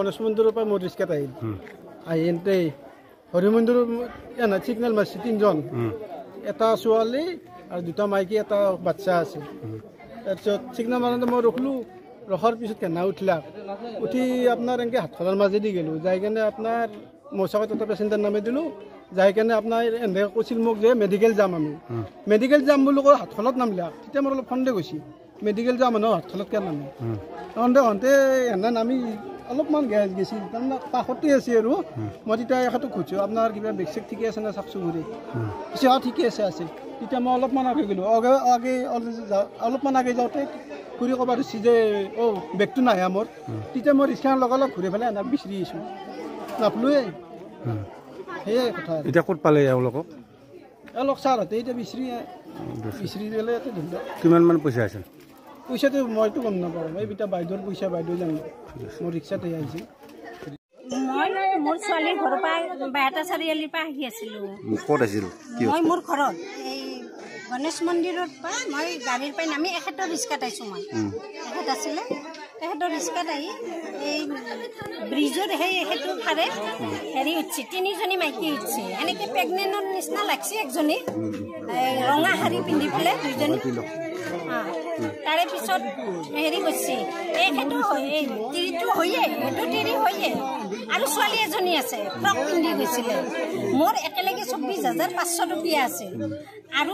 গণেশ মন্দিৰৰ পৰা মোৰ ৰিক্সাত আহিল আহি এনতে হৰি মন্দিৰৰ এনে ছিগনেল মাৰিছে 3জন এটা ছোৱালী আৰু 2টা মাইকী এটা বাচ্চা আছে তাৰপিছত ছিগনেল মাৰোঁতে মই ৰখলোঁ ৰখাৰ পিছত কেনা উঠিলা উঠি আপোনাৰ এনেকৈ হাতখনৰ মাজেদি গ'লোঁ যাই কেনে আপোনাৰ মৌচাকত এটা পেচেণ্টাৰ নামি দিলোঁ যাই কেনে আপোনাৰ এনেকৈ কৈছিল মোক যে মেডিকেল যাম আমি মেডিকেল যাম বুলি কৈ হাতখনত নামিলা তেতিয়া মোৰ অলপ সন্দেহ গৈছে মেডিকেল যাম মানুহ হাতখনত কিয় নামে সন্দেহ হওঁতে এনে নামি অলপমান গেছিল তাৰমানে কাষতে আছে আৰু মই তেতিয়া এখেতক সুধিছোঁ আপোনাৰ কিবা বেগ চেক ঠিকে আছে নে চাকচু ঘূৰি পিছে ঠিকে আছে তেতিয়া মই অলপমান আগে গ'লোঁ অলপমান আগে যাওঁতে ঘূৰি ক'ব ধৰিছে যে বেগটো নাহে মোৰ তেতিয়া মই ৰিক্সাখন লগালগ ঘূৰি পেলাই এনে বিচাৰি আহিছোঁ নাপলোৱে সেয়াই কথা এতিয়া ক'ত পালে এওঁলোকক এওঁলোক ছাৰহঁতে এতিয়া বিচাৰি গ'লে কিমান মান পইচা আছিল পইচাটো মইতো গম নাপাওঁ এই এতিয়া বাইদেউৰ পইচা বাইদেউ জানো মোৰ ৰিক্সাতে আহিছে মই মোৰ ছোৱালীৰ ঘৰৰ পৰা বাইহাটা চাৰিআলিৰ পৰা আহি আছিলোঁ ক'ত আছিল মই মোৰ ঘৰত এই গণেশ মন্দিৰৰ পৰা মই গাড়ীৰ পৰা নামি এখেতৰ ৰিক্সাত আহিছোঁ মই এখেত আছিলে তেখেতৰ ৰিক্সাত আহি এই ব্ৰিজৰ সেইটো ফাৰে হেৰি উঠছে 3জনী মাইকী উঠছে এনেকৈ প্ৰেগনেণ্টৰ নিচিনা লাগছে একজনী ৰঙা শাৰী পিন্ধি পেলাই 2জনী তাৰে পিছত হেৰি কৰিছে সেইটো তিৰিটো হয়ে সেইটো তিৰি হয়ে আৰু ছোৱালী এজনী আছে ফ্ৰক পিন্ধি গৈছিলে মোৰ একেলগে 24,500 টকীয়া আছে আৰু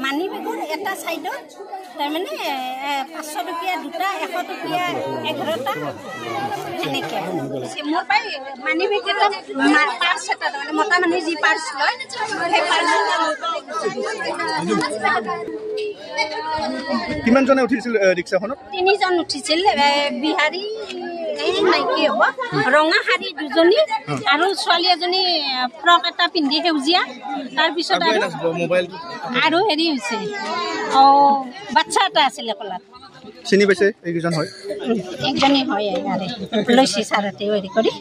মানি বেগৰ এটা চাইডত তাৰমানে 500 টকীয়া 2টা 100 টকীয়া 11টা সেনেকৈ মোৰ পাই মানি বেগ এটা পাৰ্চ এটা তাৰমানে মতা মানুহে যি পাৰ্চ লয় সেই পাৰ্চ কিমানজনে উঠিছিল ৰিক্সাখনত 3জন উঠিছিল বিহাৰী মাইকী হ'ব ৰঙা শাৰী 2জনী আৰু ছোৱালী এজনী ফ্ৰক এটা পিন্ধি সেউজীয়া তাৰপিছত আৰু হেৰি হৈছে বাচ্চা এটা আছিলে কলাত চিনি পাইছে এইকেইজন হয় একজনী হয় লৈছে ছাৰতে হেৰি কৰি